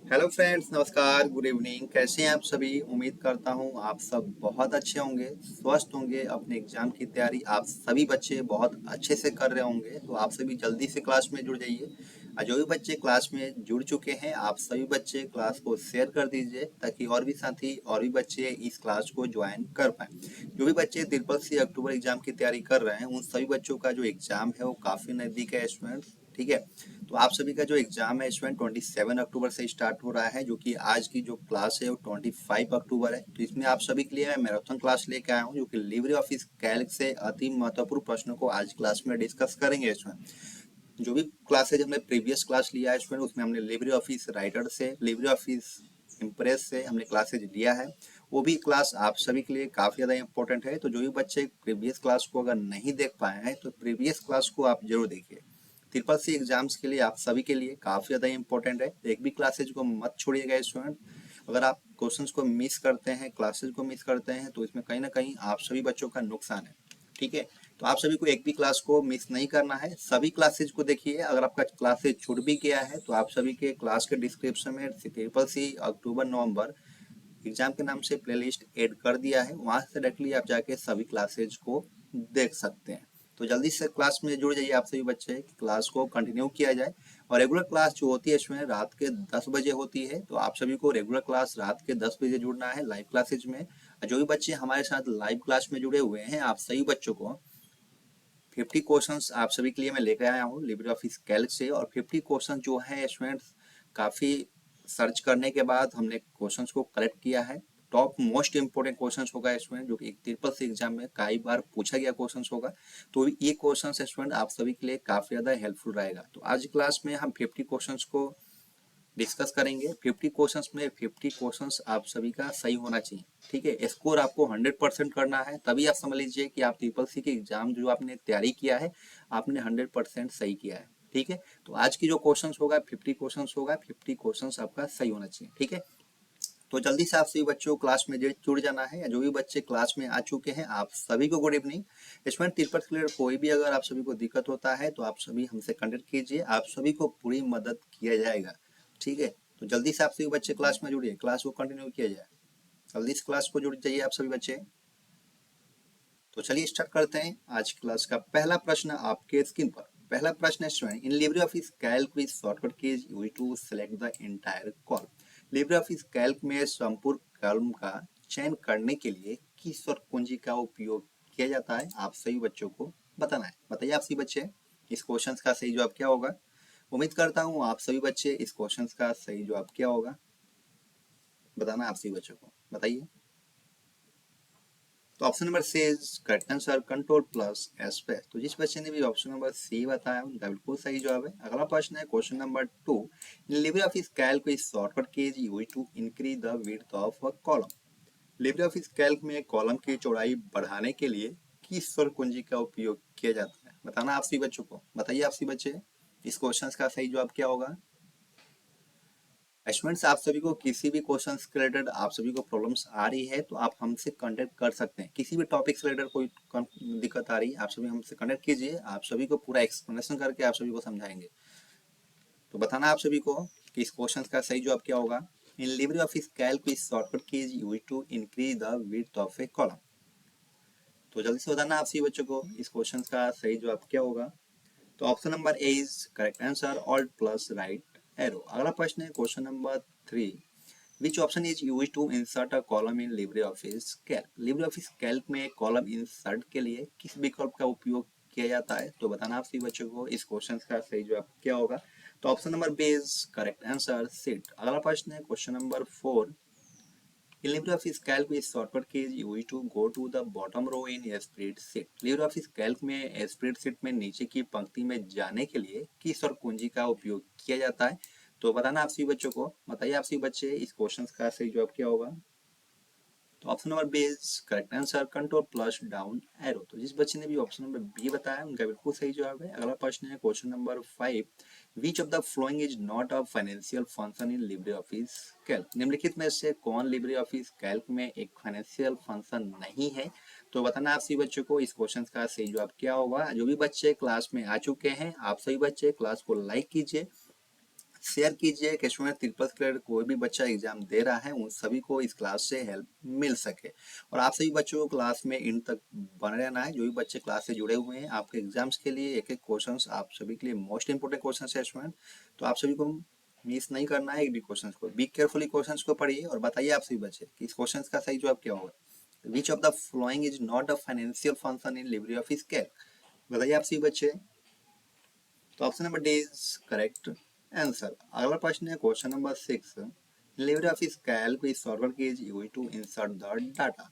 Hello friends, नमस्कार, good evening. कैसे हैं आप सभी? उम्मीद करता हूं आप सब बहुत अच्छे होंगे, स्वस्थ होंगे। अपने एग्जाम की तैयारी आप सभी बच्चे बहुत अच्छे से कर रहे होंगे। तो आप सभी जल्दी से क्लास में जुड़ जाइए। और जो भी बच्चे क्लास में जुड़ चुके हैं, आप सभी बच्चे क्लास को शेयर कर दीजिए ताकि और भी साथी और भी बच्चे इस क्लास को ज्वाइन कर पाए। जो भी बच्चे ट्रिपल सी अक्टूबर एग्जाम की तैयारी कर रहे हैं, उन सभी बच्चों का जो एग्जाम है वो काफी नजदीक है स्टूडेंट्स। ठीक है, तो आप सभी का जो एग्जाम है स्टूडेंट 27 अक्टूबर से स्टार्ट हो रहा है, जो कि आज की जो क्लास है वो 25 अक्टूबर है। तो इसमें आप सभी के लिए मैं मैराथन क्लास लेके आया हूँ, जो कि लिब्रे ऑफिस कैल्क से अति महत्वपूर्ण प्रश्नों को आज क्लास में डिस्कस करेंगे स्टूडेंट। जो भी क्लासेज हमने प्रीवियस क्लास लिया है स्टूडेंट, उसमें हमने लिब्रे ऑफिस राइटर से, लिब्रे ऑफिस इम्प्रेस से हमने क्लासेज लिया है। वो भी क्लास आप सभी के लिए काफ़ी ज़्यादा इंपॉर्टेंट है। तो जो भी बच्चे प्रीवियस क्लास को अगर नहीं देख पाए हैं तो प्रीवियस क्लास को आप जरूर देखिए। ट्रिपल सी एग्जाम्स के लिए आप सभी के लिए काफ़ी ज़्यादा इंपॉर्टेंट है। एक भी क्लासेज को मत छोड़िएगा स्टूडेंट। अगर आप क्वेश्चंस को मिस करते हैं, क्लासेज को मिस करते हैं, तो इसमें कहीं ना कहीं आप सभी बच्चों का नुकसान है। ठीक है, तो आप सभी को एक भी क्लास को मिस नहीं करना है, सभी क्लासेज को देखिए। अगर आपका क्लासेज छूट भी गया है तो आप सभी के क्लास के डिस्क्रिप्शन में ट्रिपल सी अक्टूबर नवंबर एग्जाम के नाम से प्लेलिस्ट ऐड कर दिया है, वहां से डायरेक्टली आप जाके सभी क्लासेज को देख सकते हैं। तो जल्दी से क्लास में जुड़ जाइए आप सभी बच्चे, क्लास को कंटिन्यू किया जाए। और रेगुलर क्लास जो होती है इसमें रात के 10 बजे होती है, तो आप सभी को रेगुलर क्लास रात के 10 बजे जुड़ना है लाइव क्लासेज में। जो भी बच्चे हमारे साथ लाइव क्लास में जुड़े हुए हैं, आप सभी बच्चों को 50 क्वेश्चंस आप सभी के लिए मैं लेकर आया हूँ लिब्रे ऑफिस कैल्क से। और 50 क्वेश्चन जो है स्टूडेंट्स, काफ़ी सर्च करने के बाद हमने क्वेश्चंस को कलेक्ट किया है। टॉप मोस्ट इंपोर्टेंट क्वेश्चंस होगा स्टूडेंट, जो कि ट्रिपल सी एग्जाम में कई बार पूछा गया क्वेश्चंस होगा। तो ये क्वेश्चन स्टूडेंट आप सभी के लिए काफ़ी ज़्यादा हेल्पफुल रहेगा। तो आज क्लास में हम 50 क्वेश्चंस को डिस्कस करेंगे। 50 क्वेश्चंस में 50 क्वेश्चंस आप सभी का सही होना चाहिए। ठीक है, स्कोर आपको 100% करना है, तभी आप समझ लीजिए कि आप ट्रिपल सी के एग्जाम जो आपने तैयारी किया है, आपने 100% सही किया है। ठीक है, तो आज की जो क्वेश्चंस होगा 50 क्वेश्चंस होगा, 50 क्वेश्चंस आपका सही होना चाहिए। ठीक है, तो जल्दी से आप सभी बच्चों को क्लास में जुड़ जाना है। या जो भी बच्चे क्लास में आ चुके हैं, आप सभी को गुड इवनिंग। इसमें ट्रिपल से रिलेटेड कोई भी अगर आप सभी को दिक्कत होता है तो आप सभी हमसे कॉन्टेक्ट कीजिए, आप सभी को पूरी मदद किया जाएगा। ठीक है, तो जल्दी से आप सभी बच्चे क्लास में जुड़िए, क्लास को कंटिन्यू किया जाए। जल्दी से क्लास को जुड़ जाइए आप सभी बच्चे। तो चलिए स्टार्ट करते हैं आज क्लास का पहला प्रश्न आपके स्क्रीन पर। पहला प्रश्न है student, in Libre office Calc with shortcut keys use to select the entire column. Libre office Calc में संपूर्ण कॉलम का चयन करने के लिए किस शॉर्ट कुंजी का उपयोग किया जाता है? आप सभी बच्चों को बताना है। बताइए आप सभी बच्चे, इस क्वेश्चन का सही जवाब क्या होगा? उम्मीद करता हूँ आप सभी बच्चे इस क्वेश्चन का सही जवाब क्या होगा बताना आप सभी बच्चों को बताइए। तो option number C is correct answer, control plus space. तो जिस बच्चे ने भी ऑप्शन नंबर सी बताया उनका बिल्कुल सही जवाब है। अगला प्रश्न है question number 2, in Libre office Calc is shortcut key is used to increase the width of a column. Libre office Calc में कॉलम की चौड़ाई बढ़ाने के लिए किस स्वर कुंजी का उपयोग किया जाता है? बताना आप सभी बच्चों को बताइए। आप सभी बच्चे, इस क्वेश्चन का सही जवाब क्या होगा? स्टूडेंट्स, आप सभी को किसी भी क्वेश्चन से रिलेटेड आप सभी को प्रॉब्लम्स आ रही है तो आप हमसे कांटेक्ट कर सकते हैं। किसी भी टॉपिक से रिलेटेड कोई दिक्कत आ रही है, आप सभी हमसे कांटेक्ट कीजिए, आप सभी को पूरा एक्सप्लेनेशन करके आप सभी को समझाएंगे। तो बताना आप सभी को कि इस क्वेश्चन का सही जवाब क्या होगा। In Libre office Calc with shortcut keys used to increase the width of a column. तो जल्दी से बताना आप सभी बच्चों को इस क्वेश्चन का सही जवाब क्या होगा। तो option number A is correct answer, alt plus right arrow. अगला प्रश्न है question number 3, Which option is used to insert a column in LibreOffice Calc? LibreOffice Calc में कॉलम इंसर्ट के लिए किस विकल्प का उपयोग किया जाता है? तो बताना आप सभी बच्चों को इस क्वेश्चन का सही जवाब क्या होगा। तो option number B is correct answer, सीट। अगला प्रश्न है question number 4, in LibreOffice Calc with shortcut key is used to go to the bottom row in spreadsheet. LibreOffice Calc में स्प्रेडशीट में नीचे की पंक्ति में जाने के लिए किस और कुंजी का उपयोग किया जाता है? तो बताना आप सभी बच्चों को बताइए। आप सभी बच्चे, इस क्वेश्चन का सही जवाब क्या होगा। तो option number B is correct answer, control plus down arrow. तो जिस बच्चे ने भी ऑप्शन नंबर बी बताया उनका बिल्कुल सही जवाब है। अगला प्रश्न है question number 5, which of the following is not a financial function in Libre office Calc. निम्नलिखित में से कौन लिब्रे ऑफिस कैल्क में एक फाइनेंशियल फंक्शन नहीं है? तो बताना आप सभी बच्चों को इस क्वेश्चन का सही जवाब क्या होगा। जो भी बच्चे क्लास में आ चुके हैं, आप सभी बच्चे क्लास को लाइक कीजिए, शेयर कीजिए कि स्टूडेंट ट्रिपल क्लियर कोई भी बच्चा एग्जाम दे रहा है उन सभी को इस क्लास से हेल्प मिल सके। और आप सभी बच्चों को क्लास में इन तक बने रहना है। जो भी बच्चे क्लास से जुड़े हुए हैं आपके एग्जाम्स के लिए एक एक क्वेश्चन आप सभी के लिए मोस्ट इंपोर्टेंट क्वेश्चन है स्टूडेंट, तो आप सभी को मिस नहीं करना है एक भी क्वेश्चन को। बी केयरफुली क्वेश्चन को पढ़िए और बताइए आप सभी बच्चे कि इस क्वेश्चन का सही जवाब क्या होगा। Which of the following is not a financial function in Libre office Calc, बताइए आप सभी बच्चे। तो option number D is correct answer. अगला प्रश्न है question number 6। Libre office Calc is solver key is used to insert the data,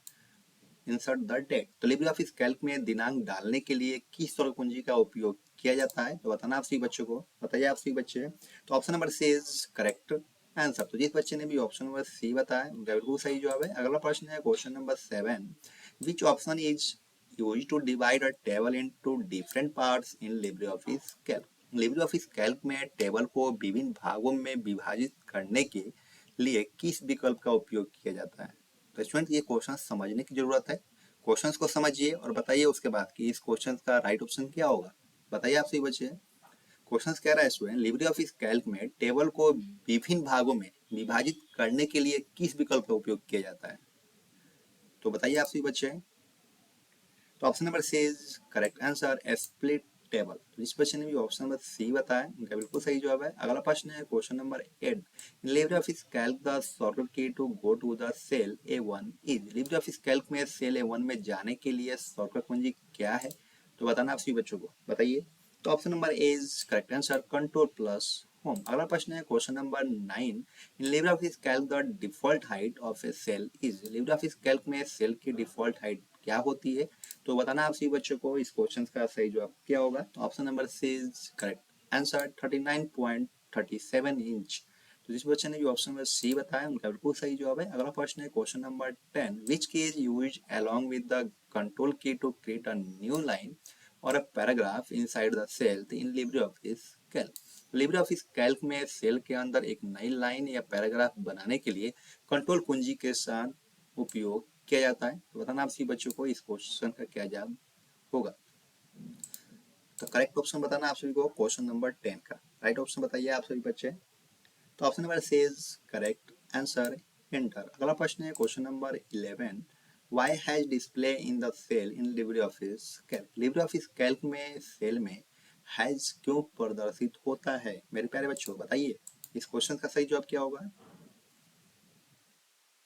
insert the date. तो Libre office Calc में दिनांक डालने के लिए किस स्वर कुंजी का उपयोग किया जाता है, तो बताना आप सभी बच्चों को, बताइए आप सभी बच्चे। तो option number C is correct answer. तो जिस बच्चे ने भी ऑप्शन नंबर सी बताया उनका बिल्कुल सही जवाब है। अगला प्रश्न है question number 7। Which option is used to divide a table into different parts in Libre office Calc. Libre office Calc में टेबल को विभिन्न भागों में विभाजित करने के लिए किस विकल्प का उपयोग किया जाता है। तो स्टूडेंट ये क्वेश्चन समझने की जरूरत है। क्वेश्चंस को समझिए और बताइए उसके बाद कि इस क्वेश्चन का राइट ऑप्शन क्या होगा। बताइए आप सही बच्चे। क्वेश्चन कह रहा है स्टूडेंट लिब्रे ऑफिस कैल्क में टेबल को विभिन्न भागों में विभाजित करने के लिए किस विकल्प का उपयोग किया जाता है, तो बताइए आप सही बच्चे। तो option number C is correct answer split table. तो जिस बच्चे ने भी ऑप्शन नंबर सी बताया उनका बिल्कुल सही जवाब है। अगला प्रश्न है question number 8। Libre office Calc the shortcut key to go to the cell A1 is. Libre office Calc में सेल A1 में जाने के लिए शॉर्टकट कुंजी क्या है, तो बताना आप सभी बच्चों को, बताइए। तो option number A is correct answer control plus home. अगला प्रश्न है question number 9। In Libre office Calc the default height of a cell is. Libre office Calc में सेल की डिफॉल्ट हाइट क्या होती है, तो बताना आप सभी बच्चों को इस क्वेश्चन का सही जवाब क्या होगा। तो option number C is correct answer 39.37 inch. तो जिस बच्चे ने भी ऑप्शन नंबर सी बताया उनका बिल्कुल सही जवाब है। अगला प्रश्न है question number 10। Which key is used along with the control key to create a new line और a paragraph inside the cell in Libre office Calc. Libre office Calc में सेल के अंदर एक नई लाइन या पैराग्राफ बनाने के लिए कंट्रोल कुंजी के साथ उपयोग किया जाता है, तो बताना आप सभी बच्चों को इस क्वेश्चन का क्या जवाब होगा। तो करेक्ट ऑप्शन बताना आप सभी को क्वेश्चन नंबर 10 का राइट ऑप्शन बताइए आप सभी बच्चे। तो option number C is correct answer enter. अगला प्रश्न है question number 11। Why hash display in the cell in Libre office Calc. Libre office Calc में सेल में हैज क्यों प्रदर्शित होता है, मेरे प्यारे बच्चों बताइए इस क्वेश्चन का सही जवाब क्या होगा।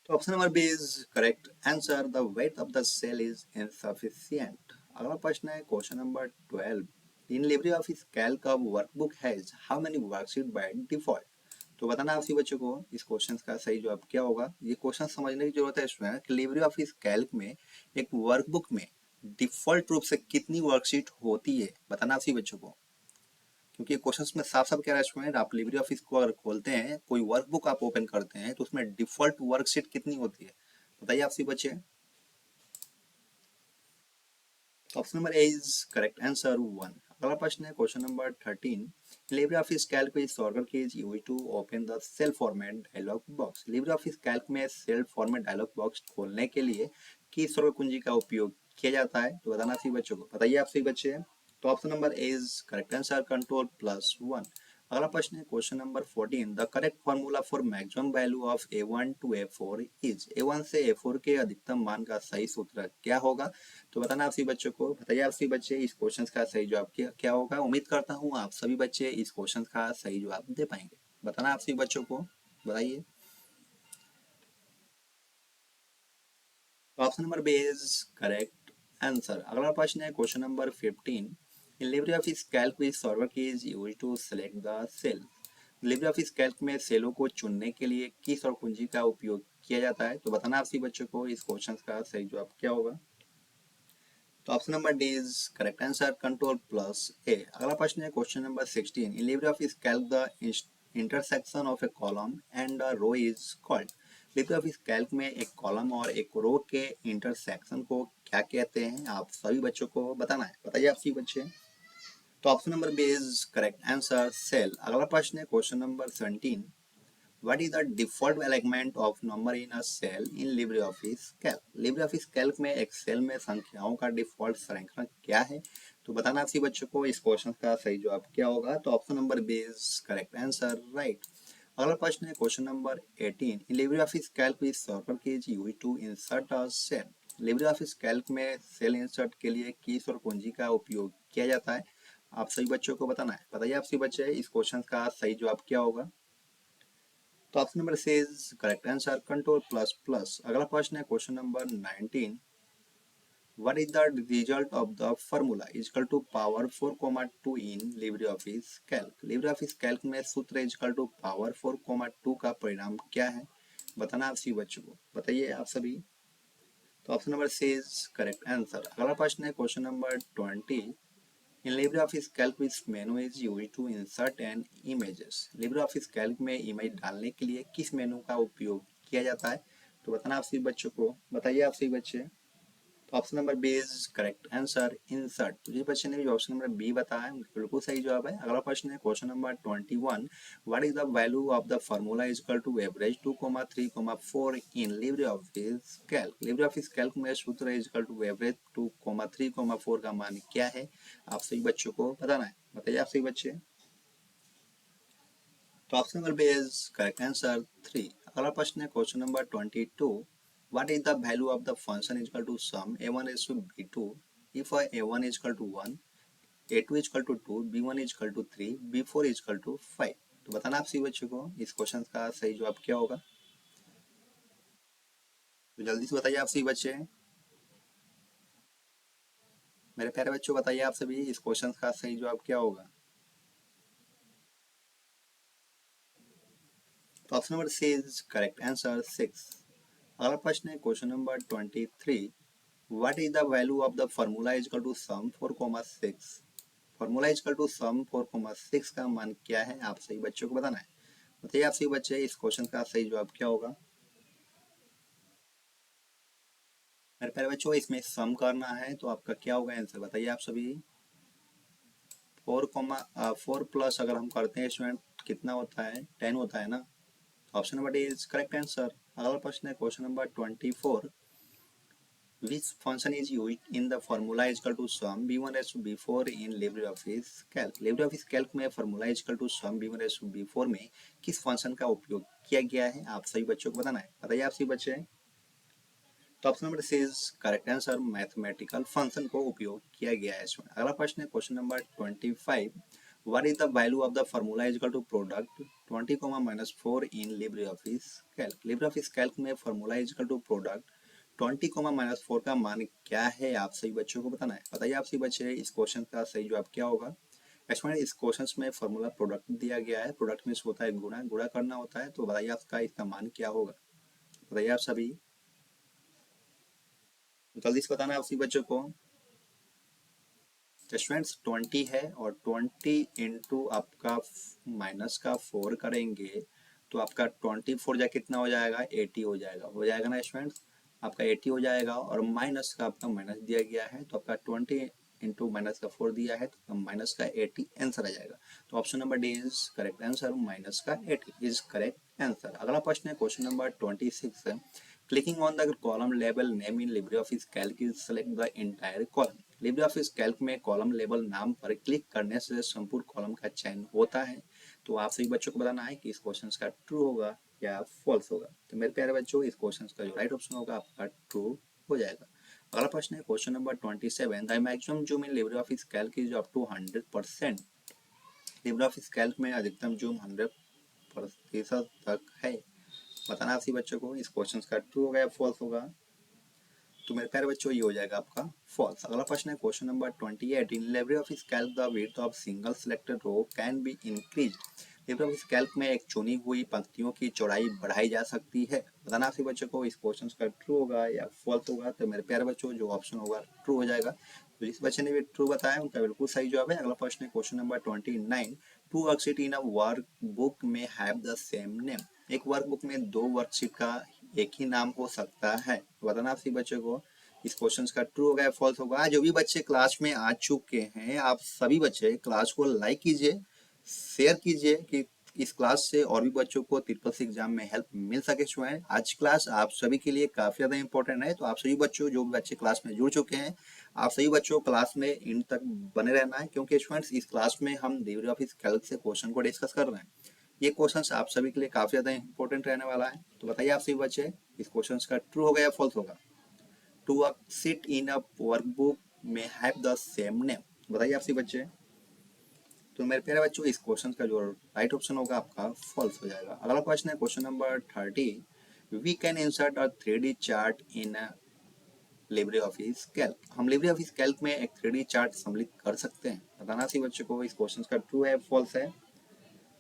तो option number B is correct answer the weight of the cell is insufficient. अगला प्रश्न है question number 12। In Libre office Calc का workbook has how many worksheet by default, तो बताना आप सभी बच्चों को इस क्वेश्चन का सही जवाब क्या होगा। ये क्वेश्चन समझने की जरूरत है स्टूडेंट कि लिब्रे ऑफिस कैल्क में एक वर्कबुक में डिफॉल्ट रूप से कितनी वर्कशीट होती है, बताना आप सभी बच्चों को। क्योंकि क्वेश्चंस में साफ साफ कह रहा है स्टूडेंट आप लिब्रे ऑफिस को अगर खोलते हैं कोई वर्कबुक आप ओपन करते हैं तो उसमें डिफॉल्ट वर्कशीट कितनी होती है, बताइए आप सभी बच्चे। Option number A is correct answer 1। अगला प्रश्न है question number 13। Libre office Calc में shortcut key is used to open the cell format dialog box. Libre office Calc में सेल फॉर्मेट डायलॉग बॉक्स खोलने के लिए किस शॉर्टकट कुंजी का उपयोग किया जाता है, तो बताना सभी बच्चों को, बताइए आप सभी बच्चे। तो option number A is correct answer control plus 1। अगला प्रश्न है question number 14। The correct formula for maximum value of A1 to A4 is. A1 से A4 के अधिकतम मान का सही सूत्र क्या होगा, तो बताना आप सभी बच्चों को, बताइए आप सभी बच्चे इस क्वेश्चन का सही जवाब क्या होगा। उम्मीद करता हूँ आप सभी बच्चे इस क्वेश्चन का सही जवाब दे पाएंगे, बताना आप सभी बच्चों को, बताइए। Option number B is correct answer. अगला प्रश्न है question number 15। In Libre office Calc which server key is used to select the cell. Libre office Calc में सेलों को चुनने के लिए किस और कुंजी का उपयोग किया जाता है, तो बताना आप सभी बच्चों को इस क्वेश्चन का सही जवाब क्या होगा। तो option number D is correct answer control plus A. अगला प्रश्न है question number 16। In Libre office Calc the intersection of a column and a row is called. Libre office Calc में एक कॉलम और एक रो के इंटरसेक्शन को क्या कहते हैं, आप सभी बच्चों को बताना है, बताइए आप सभी बच्चे। तो option number B is correct answer cell. अगला प्रश्न है question number 17। What is the default alignment of number in a cell in LibreOffice Calc? LibreOffice Calc में एक सेल में संख्याओं का डिफॉल्ट संरेखण क्या है, तो बताना आप सभी बच्चों को इस क्वेश्चन का सही जवाब क्या होगा। तो option number B is correct answer, right. अगला प्रश्न है question number 18। In LibreOffice Calc with circle key is used to insert a cell. LibreOffice Calc में सेल इंसर्ट के लिए कीज और कुंजी का उपयोग किया जाता है। आप सभी बच्चों को बताना है। बताइए आप सभी बच्चे इस क्वेश्चन का सही जवाब क्या होगा। तो option number C is correct answer, control plus plus. अगला प्रश्न है question number 19। What is the result of the formula is equal to power 4,2 in LibreOffice Calc? LibreOffice Calc में सूत्र is equal to power 4,2 का परिणाम क्या है। बताना आप सभी बच्चों को। बताइए आप सभी। तो option number C is correct answer. अगला प्रश्न है question number 20। In LibreOffice Calc which menu is used to insert an images? LibreOffice Calc में इमेज डालने के लिए किस मेनू का उपयोग किया जाता है। तो बताना आप सभी बच्चों को। बताइए आप सभी बच्चे। तो option number B is correct answer, insert. तो जिस बच्चे ने भी ऑप्शन नंबर बी बताया है उनका बिल्कुल सही जवाब है। अगला प्रश्न है question number 21। What is the value of the formula is equal to average 2,3,4 in LibreOffice Calc? LibreOffice Calc में सूत्र इज इक्वल टू एवरेज 2,3,4 का मान क्या है। आप सभी बच्चों को बताना है। बताइए आप सभी बच्चे। तो option number B is correct answer 3। अगला प्रश्न है question number 22। What is the value of the function is equal to sum a1 is to b2 if a1 is equal to 1, a2 is equal to 2, b1 is equal to 3, b4 is equal to 5? तो बताना आप सभी बच्चों को इस question का सही जवाब क्या होगा। तो जल्दी से बताइए आप सभी बच्चे। मेरे प्यारे बच्चों बताइए आप सभी इस क्वेश्चन का सही जवाब क्या होगा। तो option number C is correct answer 6। अगला प्रश्न है question number 23। What is the value of the formula is equal to sum 4,6? Formula is equal to sum 4,6 का मान क्या है। आप सही बच्चों को बताना है। बताइए आप सही बच्चे इस क्वेश्चन का सही जवाब क्या होगा। मेरे प्यारे बच्चों इसमें सम करना है तो आपका क्या होगा आंसर। बताइए आप सभी। 4 प्लस अगर हम करते हैं स्टूडेंट कितना होता है 10 होता है ना। Option number D is correct answer. अगला प्रश्न है question number 24। Which function is used in the formula is equal to sum b1 raised to b4 in LibreOffice Calc? LibreOffice Calc में formula is equal to sum b1 raised to b4 में किस function का उपयोग किया गया है। आप सभी बच्चों को बताना है। बताइए आप सभी बच्चे। तो option number C is correct answer, mathematical function को उपयोग किया गया है इसमें। अगला प्रश्न है question number 25। What is the value of the formula is equal to product 20, -4 in LibreOffice Calc? LibreOffice Calc में formula is equal to product 20, -4 का मान क्या है। आप सही बच्चों को बताना है। बताइए आप सही बच्चे इस क्वेश्चन का सही जवाब क्या होगा। एक्चुअली इस क्वेश्चन में फॉर्मूला प्रोडक्ट दिया गया है। प्रोडक्ट में होता है गुणा, गुणा करना होता है। तो बताइए आपका इसका मान क्या होगा। बताइए आप सभी। जल्दी से बताना आप सभी बच्चों को। स्टूडेंट्स 20 है और 20 इंटू आपका माइनस का 4 करेंगे तो आपका 24 जा कितना हो जाएगा 80 हो जाएगा ना स्टूडेंट्स। आपका 80 हो जाएगा और माइनस का आपका माइनस दिया गया है तो आपका 20 इंटू माइनस का 4 दिया है तो माइनस का 80 आंसर आ जाएगा। तो option number D is correct answer, minus का 80 इज करेक्ट आंसर। अगला प्रश्न है क्वेश्चन नंबर 26 है। Clicking on the column label name in LibreOffice Calc is select the entire column। LibreOffice Calc में कॉलम लेबल नाम पर क्लिक करने से संपूर्ण कॉलम का चयन होता है। तो आप सभी बच्चों को बताना है कि इस क्वेश्चन का ट्रू होगा या फॉल्स होगा। तो मेरे प्यारे बच्चों इस क्वेश्चन का जो राइट ऑप्शन होगा आपका ट्रू हो जाएगा। अगला प्रश्न है question number 27। The maximum zoom in LibreOffice Calc is up to 100%। LibreOffice Calc में अधिकतम जूम 100% तक है। बताना आप सभी बच्चों को इस क्वेश्चन का ट्रू होगा या फॉल्स होगा। तो मेरे प्यारे बच्चों ये हो जाएगा आपका फॉल्स। अगला प्रश्न है question number 28। In LibreOffice Calc the width of single selected row can be increase. LibreOffice Calc में एक चुनी हुई पंक्तियों की चौड़ाई बढ़ाई जा सकती है। बताना आप सभी बच्चों को इस क्वेश्चन का ट्रू होगा या फॉल्स होगा। तो मेरे प्यारे बच्चों जो ऑप्शन होगा ट्रू हो जाएगा। तो जिस बच्चे ने भी ट्रू बताया उनका बिल्कुल सही जवाब है। अगला प्रश्न है question number 29। Two worksheet in a workbook में हैव द सेम नेम। एक वर्कबुक में दो वर्कशीट का एक ही नाम हो सकता है। बताना आप सभी बच्चों को इस क्वेश्चन का ट्रू होगा या फॉल्स होगा। जो भी बच्चे क्लास में आ चुके हैं आप सभी बच्चे क्लास को लाइक कीजिए, शेयर कीजिए कि इस क्लास से और भी बच्चों को ट्रिपल सी एग्जाम में हेल्प मिल सके स्टूडेंट। आज की क्लास आप सभी के लिए काफी ज्यादा इंपॉर्टेंट है, तो आप सभी बच्चों जो भी बच्चे क्लास में जुड़ चुके हैं, आप सभी बच्चों को क्लास में इन तक बने रहना है, क्योंकि स्टूडेंट्स इस क्लास में हम लिब्रे ऑफिस कैल्क से क्वेश्चन को डिस्कस कर रहे हैं। ये क्वेश्चन आप सभी के लिए काफी ज्यादा इंपॉर्टेंट रहने वाला है। तो बताइए आप सभी बच्चे, इस क्वेश्चन का ट्रू होगा या फॉल्स होगा? Two sheet in a workbook में हैव द सेम नेम। बताइए आप सभी बच्चे। तो मेरे प्यारे बच्चों, इस क्वेश्चन का जो राइट ऑप्शन होगा आपका फॉल्स हो जाएगा। अगला क्वेश्चन है question number 30। We can insert a 3D chart in Libre office Calc. हम लिब्रे ऑफिस कैल्क में एक 3D चार्ट सम्मिलित कर सकते हैं। बताना सी बच्चों को इस क्वेश्चन का ट्रू है फॉल्स है।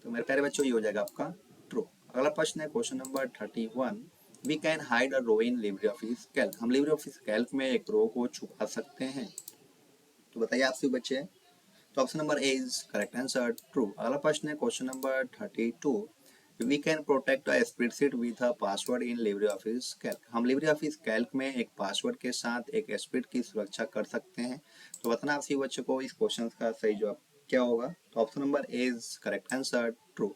तो मेरे प्यारे बच्चों, ये हो जाएगा आपका ट्रू। अगला प्रश्न है question number 31। We can hide a row in Libre office Calc. हम लिब्रे ऑफिस कैल्क में एक रो को छुपा सकते हैं। तो बताइए आप सभी बच्चे। तो option number A is correct answer, true. अगला प्रश्न है question number 32। We can protect a spreadsheet with a password in Libre office Calc. हम लिब्रे ऑफिस कैल्क में एक पासवर्ड के साथ एक स्प्रेड की सुरक्षा कर सकते हैं। तो बताना आप सभी बच्चों को इस क्वेश्चन का सही जवाब क्या होगा। तो option number A is correct answer, true.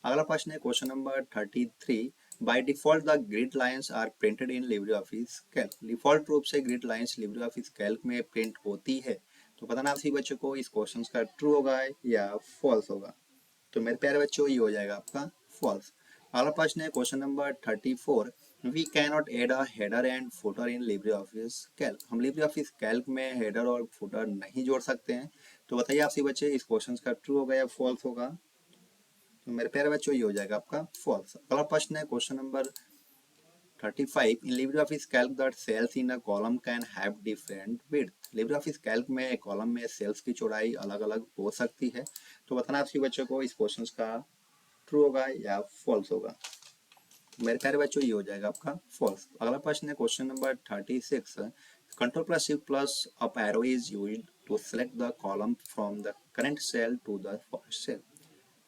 अगला प्रश्न है question number 33। By default the grid lines are printed in Libre office Calc. Default रूप से grid lines Libre office Calc में प्रिंट होती है। तो बताना आप सभी बच्चों को इस क्वेश्चन का ट्रू होगा या फॉल्स होगा। तो मेरे प्यारे बच्चों, ये हो जाएगा आपका फॉल्स। अगला प्रश्न है question number 34। We cannot add a header and footer in Libre office Calc. हम लिब्रे ऑफिस कैल्क में हेडर और फुटर नहीं जोड़ सकते हैं। तो बताइए आप सभी बच्चे, इस क्वेश्चन का ट्रू होगा या फॉल्स होगा। तो मेरे प्यारे बच्चों, ये हो जाएगा आपका फॉल्स। अगला प्रश्न है question number 35। In LibreOffice Calc, the cells in a column can have different width. LibreOffice Calc में कॉलम में सेल्स की चौड़ाई अलग अलग हो सकती है। तो बताना आपके बच्चों को इस क्वेश्चन का ट्रू होगा या फॉल्स होगा। मेरे प्यारे बच्चों, ये हो जाएगा आपका फॉल्स। अगला प्रश्न है question number 36। Control plus shift plus up arrow is used to select the column from the current cell to the first cell.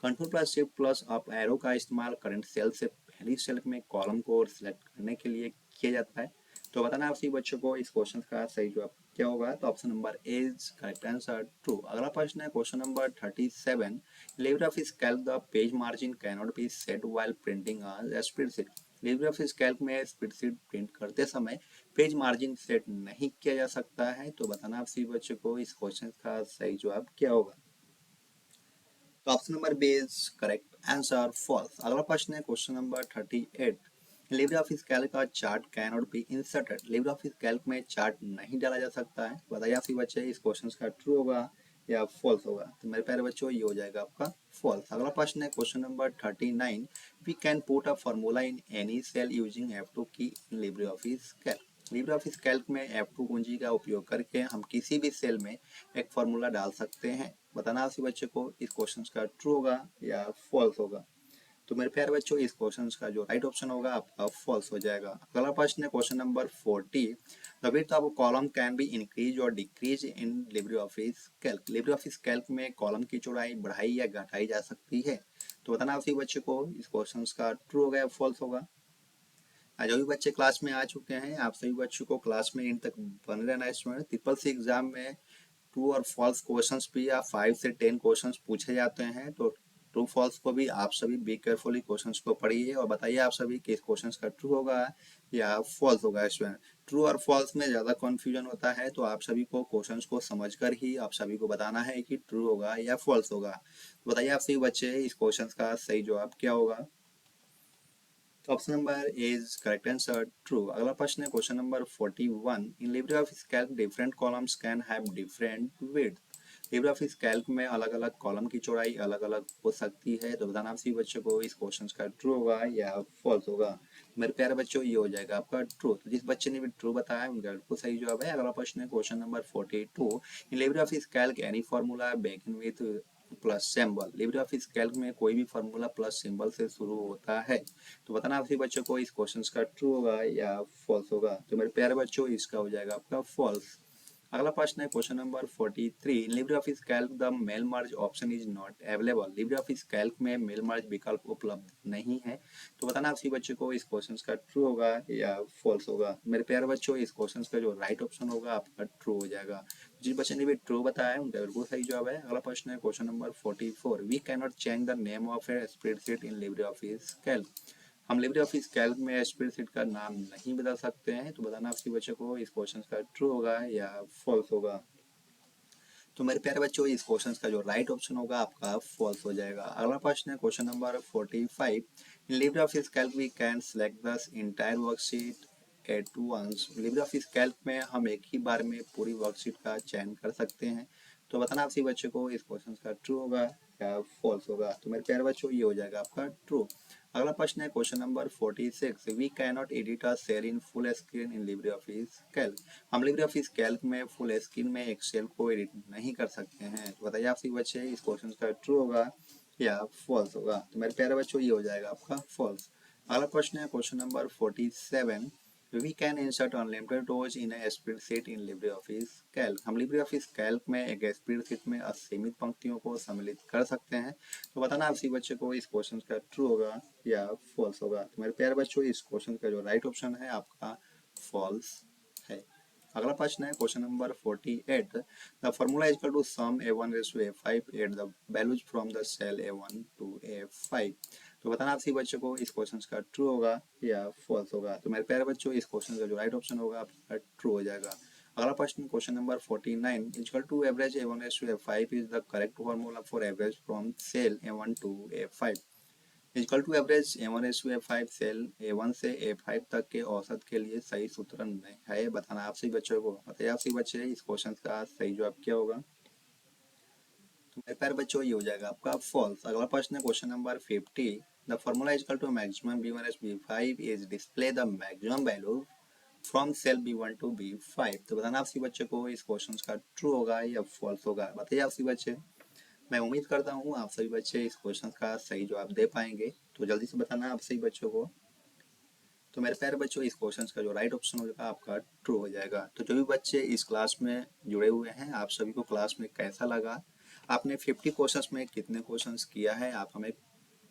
Control plus shift plus up arrow का इस्तेमाल करंट सेल से पहली cell में column को select करने के लिए किया जाता है। तो बताना आप सभी बच्चों को इस क्वेश्चन का सही जवाब क्या होगा। तो option number A is correct answer, true. अगला प्रश्न है question number 37। LibreOffice Calc the page margin cannot be set while printing a spreadsheet. LibreOffice Calc में स्प्रेडशीट प्रिंट करते समय पेज मार्जिन सेट नहीं किया जा सकता है। तो बताना आप सभी बच्चों को इस क्वेश्चन का सही जवाब क्या होगा। तो option number B is correct answer, false. अगला प्रश्न है question number 38। Libre office Calc का chart can not be inserted. Libre office Calc में चार्ट नहीं डाला जा सकता है। बताइए आप सभी बच्चे, इस क्वेश्चन का ट्रू होगा या फॉल्स होगा। तो मेरे प्यारे बच्चों, ये हो जाएगा आपका फॉल्स। अगला प्रश्न है question number 39। We can put a formula in any cell using F2 key in Libre office Calc. Libre office Calc में F2 कुंजी का उपयोग करके हम किसी भी सेल में एक फॉर्मूला डाल सकते हैं। बताना आप सभी बच्चे को इस क्वेश्चन का ट्रू होगा या फॉल्स होगा। तो मेरे प्यारे बच्चों, इस क्वेश्चन का जो राइट ऑप्शन होगा आपका फॉल्स हो जाएगा। अगला प्रश्न है question number 40। The width of column can be increase और decrease in Libre office Calc. Libre office Calc में कॉलम की चौड़ाई बढ़ाई या घटाई जा सकती है। तो बताना आप सभी बच्चे को इस क्वेश्चन का ट्रू होगा या फॉल्स होगा। आज जो भी बच्चे क्लास में आ चुके हैं, आप सभी बच्चों को क्लास में इन तक बने रहना है। इसमें ट्रिपल सी एग्जाम में ट्रू और फॉल्स क्वेश्चंस भी या 5 से 10 क्वेश्चंस पूछे जाते हैं। तो ट्रू फॉल्स को भी आप सभी बी केयरफुली क्वेश्चंस को पढ़िए और बताइए आप सभी कि इस क्वेश्चंस का ट्रू होगा या फॉल्स होगा। इसमें ट्रू और फॉल्स में ज़्यादा कन्फ्यूजन होता है, तो आप सभी को क्वेश्चंस को समझकर ही आप सभी को बताना है कि ट्रू होगा या फॉल्स होगा। बताइए आप सभी बच्चे, इस क्वेश्चन का सही जवाब क्या होगा। तो option number A is correct answer, true. अगला प्रश्न है question number 41। In Libre office Calc different columns can have different width. Libre office Calc में अलग अलग कॉलम की चौड़ाई अलग अलग हो सकती है। तो बताना आप सभी बच्चों को इस क्वेश्चन का ट्रू होगा या फॉल्स होगा। मेरे प्यारे बच्चों, ये हो जाएगा आपका ट्रू। तो जिस बच्चे ने भी ट्रू बताया उनका बिल्कुल सही जवाब है। अगला प्रश्न है question number 42। In Libre office Calc any formula begin with plus symbol. Libre office Calc में कोई भी फॉर्मूला प्लस सिंबल से शुरू होता है। तो बताना आप सभी बच्चों को इस क्वेश्चन का ट्रू होगा या फॉल्स होगा। तो मेरे प्यारे बच्चों, इसका हो जाएगा आपका फॉल्स। अगला प्रश्न है question number 43। In Libre office Calc the mail merge option is not available. Libre office Calc में मेल मर्ज विकल्प उपलब्ध नहीं है। तो बताना आपसी बच्चे को इस क्वेश्चन का ट्रू होगा या फॉल्स होगा। मेरे प्यारे बच्चों, इस क्वेश्चन का जो राइट ऑप्शन होगा आपका ट्रू हो जाएगा। जिस बच्चे ने भी ट्रू बताया है उनका बिल्कुल सही जवाब है। अगला प्रश्न है question number 44। We can not change the name of a spreadsheet in Libre office Calc. हम लिब्रे ऑफिस कैल्क में स्प्रेडशीट का नाम नहीं बदल सकते हैं। तो बताना आपसी बच्चे को इस क्वेश्चन का ट्रू होगा या फॉल्स होगा। तो मेरे प्यारे बच्चों, इस क्वेश्चन का जो राइट ऑप्शन होगा आपका फॉल्स हो जाएगा। अगला प्रश्न है question number 45। In Libre office Calc we can select the entire worksheet at once. Libre office Calc में हम एक ही बार में पूरी वर्कशीट का चयन कर सकते हैं। तो बताना आपसी बच्चे को इस क्वेश्चन का ट्रू होगा या फॉल्स होगा। तो मेरे प्यारे बच्चों, ये हो जाएगा आपका ट्रू। अगला प्रश्न है question number 46। We can not edit a cell in full screen in Libre office Calc. हम लिब्रे ऑफिस कैल्क में फुल स्क्रीन में एक सेल को एडिट नहीं कर सकते हैं। तो बताइए आपसी बच्चे, इस क्वेश्चन का ट्रू होगा या फॉल्स होगा। तो मेरे प्यारे बच्चों, ये हो जाएगा आपका फॉल्स। अगला प्रश्न है question number 47। We can insert unlimited rows in a spreadsheet in Libre office Calc. हम लिब्रे ऑफिस कैल्क में एक स्प्रेडशीट में असीमित पंक्तियों को सम्मिलित कर सकते हैं। तो बताना आपसी बच्चे को इस क्वेश्चन का ट्रू होगा या फॉल्स होगा। तो मेरे प्यारे बच्चों, इस क्वेश्चन का जो राइट ऑप्शन है आपका फॉल्स है। अगला प्रश्न है question number 48। The formula is equal to sum a1 raise to a5 at the values from the cell a1 to a5। तो बताना आपसी बच्चों को इस क्वेश्चन का ट्रू होगा या फॉल्स होगा। तो मेरे प्यारे बच्चों, इस क्वेश्चन का जो राइट ऑप्शन होगा आपका ट्रू हो जाएगा। अगला प्रश्न question number 49। Equal to average a1 raise to a5 is the correct formula for average from cell a1 to a5। Equal to average a1 raise to a5 cell a1 से a5 तक के औसत के लिए सही सूत्र नहीं है। बताना आपसे बच्चों को। बताइए आपसे बच्चे, इस क्वेश्चन का सही जवाब क्या होगा। तो मेरे प्यारे बच्चों, ये हो जाएगा आपका फॉल्स। अगला प्रश्न है question number 50। The formula is equal to maximum b1 raise b5 is display the maximum value from cell b1 to b5। तो बताना आपसी बच्चे को इस क्वेश्चन का ट्रू होगा या फॉल्स होगा। बताइए आपसी बच्चे। मैं उम्मीद करता हूँ आप सभी बच्चे इस क्वेश्चन का सही जवाब दे पाएंगे। तो जल्दी से बताना आप सभी बच्चों को। तो मेरे प्यारे बच्चों, इस क्वेश्चन का जो राइट ऑप्शन होगा आपका ट्रू हो जाएगा। तो जो भी बच्चे इस क्लास में जुड़े हुए हैं, आप सभी को क्लास में कैसा लगा, आपने 50 क्वेश्चंस में कितने क्वेश्चंस किया है, आप हमें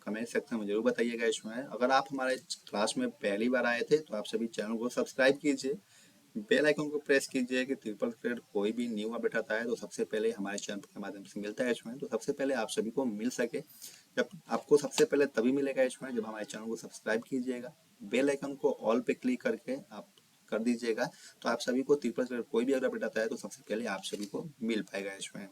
कमेंट सेक्शन में जरूर बताइएगा। इसमें अगर आप हमारे क्लास में पहली बार आए थे तो आप सभी चैनल को सब्सक्राइब कीजिए, बेल आइकन को प्रेस कीजिए कि ट्रिपल क्रेड कोई भी न्यू अपडेट आता है तो सबसे पहले हमारे चैनल के माध्यम से मिलता है। इसमें तो सबसे पहले आप सभी को मिल सके, जब आपको सबसे पहले तभी मिलेगा इसमें जब हमारे चैनल को सब्सक्राइब कीजिएगा, बेल आइकन को ऑल पे क्लिक करके आप कर दीजिएगा। तो आप सभी को ट्रिपल क्रेड कोई भी अगर अपडेट आता है तो सबसे पहले आप सभी को मिल पाएगा इसमें।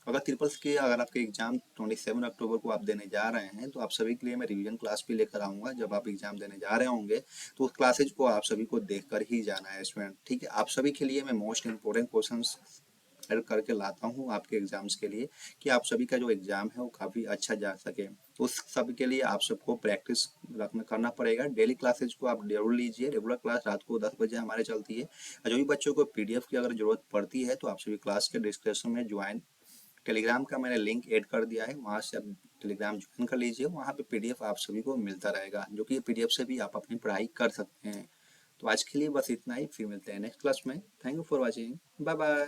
अगर ट्रिपल्स की अगर आपके एग्जाम 27 अक्टूबर को आप देने जा रहे हैं तो आप सभी के लिए मैं रिवीजन क्लास भी लेकर आऊँगा। जब आप एग्जाम देने जा रहे होंगे तो उस क्लासेज को आप सभी को देख कर ही जाना है इसमें, ठीक है। आप सभी के लिए मैं मोस्ट इंपॉर्टेंट क्वेश्चंस करके लाता हूँ आपके एग्जाम्स के लिए, कि आप सभी का जो एग्जाम है वो काफ़ी अच्छा जा सके। तो उस सब के लिए आप सबको प्रैक्टिस रखना करना पड़ेगा। डेली क्लासेज को आप जरूर लीजिए। रेगुलर क्लास रात को 10 बजे हमारे चलती है। और जो भी बच्चों को पीडीएफ की अगर जरूरत पड़ती है तो आप सभी क्लास के डिस्क्रिप्शन में ज्वाइन टेलीग्राम का मैंने लिंक ऐड कर दिया है, वहाँ से आप टेलीग्राम ज्वाइन कर लीजिए। वहाँ पे पीडीएफ आप सभी को मिलता रहेगा, जो कि पीडीएफ से भी आप अपनी पढ़ाई कर सकते हैं। तो आज के लिए बस इतना ही, फिर मिलते हैं नेक्स्ट क्लास में। Thank you for watching, bye bye.